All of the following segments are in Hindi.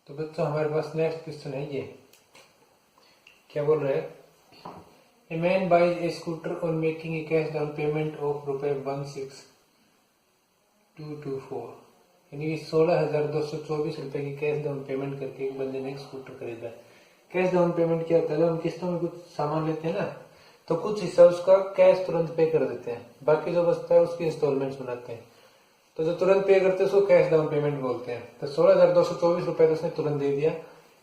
तो बच्चों हमारे पास नेक्स्ट क्वेश्चन है ये। क्या बोल रहे हैं? A man buys a scooter on making a cash down payment of ₹16,224, यानी कि 16,224 रुपए की कैश डाउन पेमेंट करके एक बंदे ने एक स्कूटर खरीदा। कैश डाउन पेमेंट क्या होता है? जब हम किस्तों में कुछ सामान लेते हैं ना, तो कुछ हिस्सा उसका कैश तुरंत पे कर देते हैं, बाकी जो बचता है उसकी इंस्टॉलमेंट्स बनाते हैं। तो जो तुरंत पे करते हैं उसको कैश डाउन पेमेंट बोलते हैं। तो 16,224 रुपए तो उसने तुरंत दे दिया।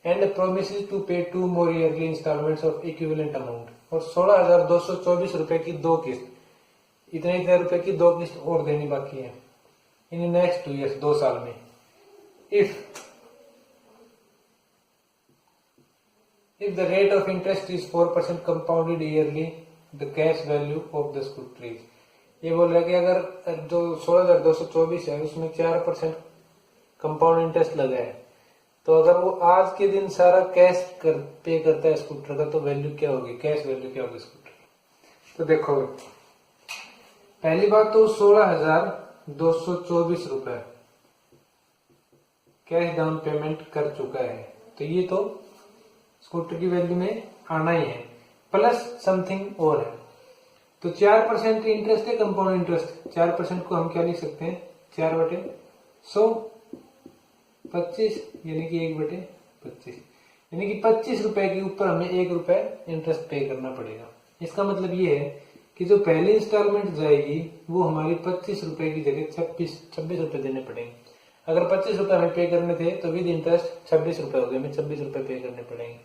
And promises to pay 2 more yearly instalments of equivalent amount, और 16,224 रुपए की 2 किस्त, इतने रुपए की 2 किस्त और देनी बाकी है इन नेक्स्ट 2 years, 2 साल में। If the rate of interest is 4% compounded yearly, the cash value of the scooter is, ये बोल रहा है कि अगर जो 16,224 है उसमें 4% कंपाउंड इंटरेस्ट लगा है, तो अगर वो आज के दिन सारा कैश पे करता है स्कूटर का, तो वैल्यू क्या होगी, कैश वैल्यू क्या होगी स्कूटर की? तो देखो, पहली बात तो 16,224 रुपए कैश डाउन पेमेंट कर चुका है, तो ये तो स्कूटर की वैल्यू में आना ही है, प्लस समथिंग और है। तो 4% इंटरेस्ट है, कंपाउंड इंटरेस्ट। 4% को हम क्या लिख सकते हैं? 4/100, 25, यानी कि 1/25, यानी कि 25 रुपए के ऊपर हमें 1 रुपए इंटरेस्ट पे करना पड़ेगा। इसका मतलब ये है कि जो पहली इंस्टॉलमेंट जाएगी वो हमारी 25 रुपए की जगह 26 रुपए देने पड़ेंगे। अगर 25 रुपए हमें पे करने थे तो विद इंटरेस्ट 26 रुपए हो गए, हमें 26 रुपए पे करने पड़ेंगे।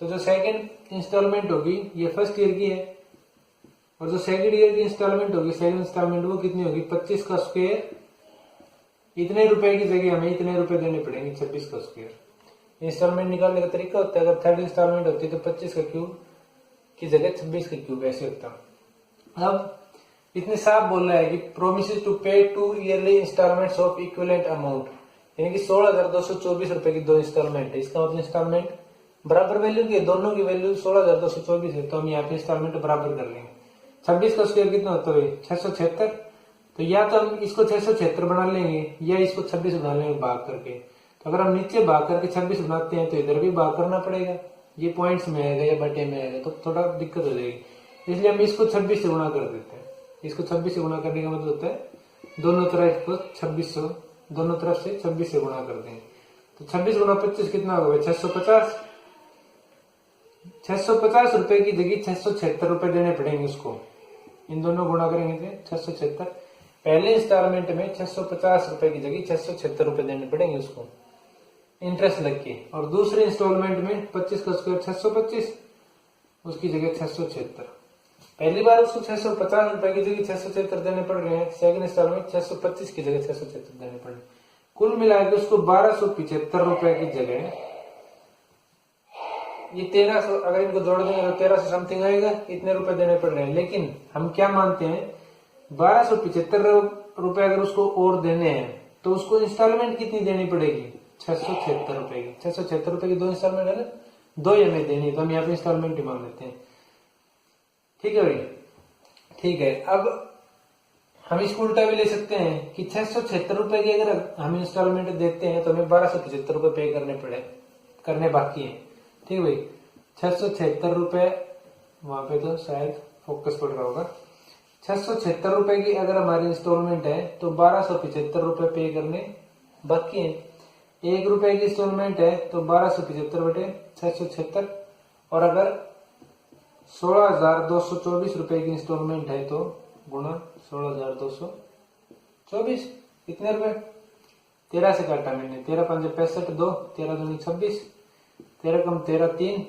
तो जो सेकंड इंस्टॉलमेंट होगी ये फर्स्ट ईयर की है, और जो सेकंड ईयर की इंस्टॉलमेंट होगी, सेकंड इंस्टॉलमेंट, वो कितनी होगी? 25 का स्क्वायर, इतने रुपए की जगह हमें इतने रुपए देने पड़ेंगे, 26 का स्क्वायर। इंस्टॉलमेंट निकालने का तरीका होता है, अगर थर्ड इंस्टॉलमेंट होती है तो 25 का क्यूब की जगह 26 का क्यूब, ऐसे होता है। अब इतने साफ बोल रहा है कि promises to pay 2 yearly instalments of equivalent amount, यानी कि 16,224 रुपए की 2 इंस्टॉलमेंट है। इसका मतलब इंस्टॉलमेंट बराबर वैल्यू की, दोनों की वैल्यू 16,224 है, तो हम यहाँ पे इंस्टॉलमेंट बराबर कर लेंगे। 26 का स्क्वायर कितना होता है? 676। तो या तो हम इसको 676 बना लेंगे या इसको 26 बना लेंगे भाग करके। तो अगर हम नीचे भाग करके 26 बनाते हैं तो इधर भी भाग करना पड़ेगा, ये पॉइंट्स में आएगा या बटे में आएगा, तो थोड़ा दिक्कत हो जाएगी। इसलिए हम इसको 26 से गुणा कर देते हैं। इसको 26 से गुणा करने का मतलब होता है दोनों तरफ को 2600, दोनों तरफ से 26 से गुणा कर देंगे। तो 26 गुणा 25 कितना होगा? 650। 650 रुपए की जगह 676 रुपए देने पड़ेंगे उसको। इन दोनों गुणा करेंगे तो 676। पहले इंस्टॉलमेंट में 650 रुपए की जगह 676 रुपए देने पड़ेंगे उसको इंटरेस्ट लग के, और दूसरे इंस्टॉलमेंट में 25 का स्क्वायर 625, उसकी जगह 676। पहली बार उसको 650 रुपए की जगह 676 देने पड़ रहे हैं, सेकंड इंस्टॉलमेंट 625 की जगह 676 देने पड़ रहे हैं। कुल मिलाकर उसको 1275 रुपए की जगह, ये 1300, अगर इनको जोड़ देंगे तो 1300 समथिंग आएगा, इतने रुपए देने पड़ रहे हैं। लेकिन हम क्या मानते हैं, 1275 रुपए अगर उसको और देने हैं तो उसको इंस्टॉलमेंट कितनी देनी पड़ेगी? 676 रुपए की। 676 रुपए की 2 इंस्टॉलमेंट है ना, 2 ही हमें देनी है, तो हम यहाँ पे इंस्टॉलमेंट ही मान लेते हैं। ठीक है भाई, ठीक है। अब हम इसको उल्टा भी ले सकते हैं कि 676 रुपए की अगर हम इंस्टॉलमेंट देते हैं तो हमें 1275 रुपए पे करने बाकी है। ठीक है भाई, 676 रुपए, वहां पे तो शायद फोकस पड़ रहा होगा। 676 रुपए की अगर हमारी इंस्टॉलमेंट है तो 1275 रुपए पे करने बाकी है। 1 रुपए की इंस्टॉलमेंट है तो 1275 बटे 676, और अगर 16,224 रुपए की इंस्टॉलमेंट है तो गुणा 16,224, कितने रुपए? 13 से काटा मैंने, 13 5 65, 2 13 दूनी 26, 13 कम 13 3,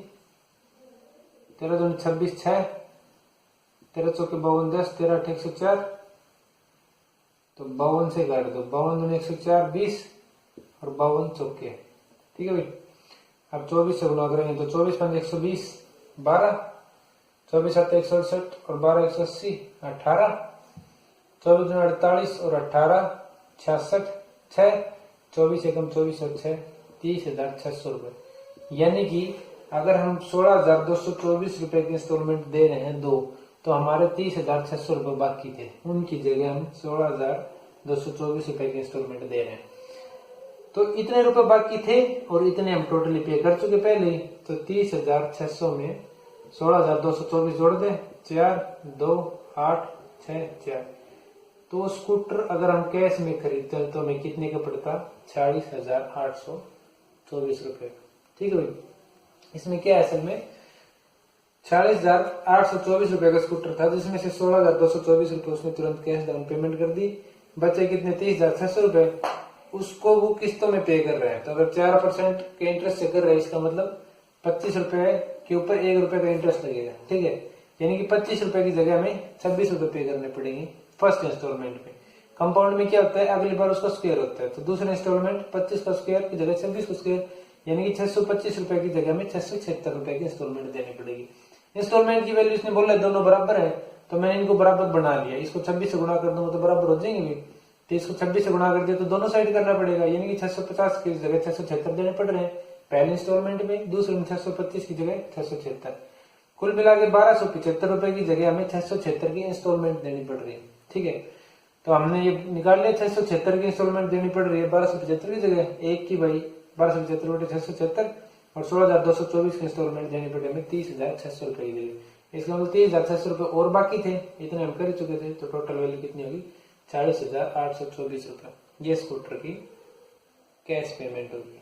13 दूनी 26 6, 13 चौके 52 10, 13 8 104, तो 52 से काट दो, 52 दूनी 104 20, और 52 चौके। ठीक है भाई, अब 24 से गुणा करेंगे तो 24 5 120, 12, 24 7 168, और 12 180, 18, 24 दूनी 48, और 18 66, 6, 24 एकम 24 और 6 30,600 रुपए। यानी कि अगर हम 16,224 रुपए की इंस्टॉलमेंट दे रहे हैं 2, तो हमारे 30,600 रुपए बाकी थे, उनकी जगह हम 16,224 रुपए की इंस्टॉलमेंट दे रहे हैं। तो इतने रुपए बाकी थे और इतने हम टोटली पे कर चुके पहले ही। तो 30,600 में 16,224 जोड़ दे, 4 2 8 6 4। तो स्कूटर अगर हम कैश में खरीदते हैं तो हमें कितने का पड़ता? 40,824 रुपए। ठीक है भाई, इसमें क्या है असल में 40,824 रुपए का स्कूटर था, जिसमें से 16,224 रुपए उसने तुरंत कैश डाउन पेमेंट कर दी। बचे कितने? 30,600 रुपए, उसको वो किस्तों में पे कर रहे हैं। तो अगर 4% के इंटरेस्ट से कर रहे हैं, इसका मतलब 25 रुपए के ऊपर 1 रुपए का इंटरेस्ट लगेगा। ठीक है, यानी कि 25 रुपए की जगह हमें 26 रुपए पे करने पड़ेंगे फर्स्ट इंस्टॉलमेंट में। कंपाउंड में क्या होता है, अगली बार उसका स्क्वायर होता है, तो दूसरा इंस्टॉलमेंट 25 का स्क्वायर की जगह 26 का स्क्वायर, यानी कि 625 रुपए की जगह में 676 रुपए की इंस्टॉलमेंट देनी पड़ेगी। इंस्टॉलमेंट की वैल्यू इसने बोला दोनों बराबर है, तो मैंने इनको बराबर बना लिया। इसको 26 से गुणा कर दूंगा तो बराबर हो जाएंगे। तो इसको 26 से गुणा कर दिया तो दोनों साइड करना पड़ेगा, यानी कि 650 की जगह 676 देने पड़ रहे हैं पहले इंस्टॉलमेंट में, दूसरे में 625 की जगह 676। कुल मिला के 1275 रुपए की जगह हमें 676 की इंस्टॉलमेंट देनी पड़ रही है। ठीक है, तो हमने ये निकाल लिया 676 की इंस्टॉलमेंट देनी पड़ रही है 1275 की जगह एक की भाई 1275 बटे 676, और 16,224 की इंस्टॉलमेंट देनी पड़ी हमें 30,600 रुपए की जगह। इसका मतलब 30,600 रुपए और बाकी थे, इतने हम कर चुके थे, तो टोटल वैल्यू कितनी होगी? 40,824 रुपए। ये स्कूटर की कैश पेमेंट होगी।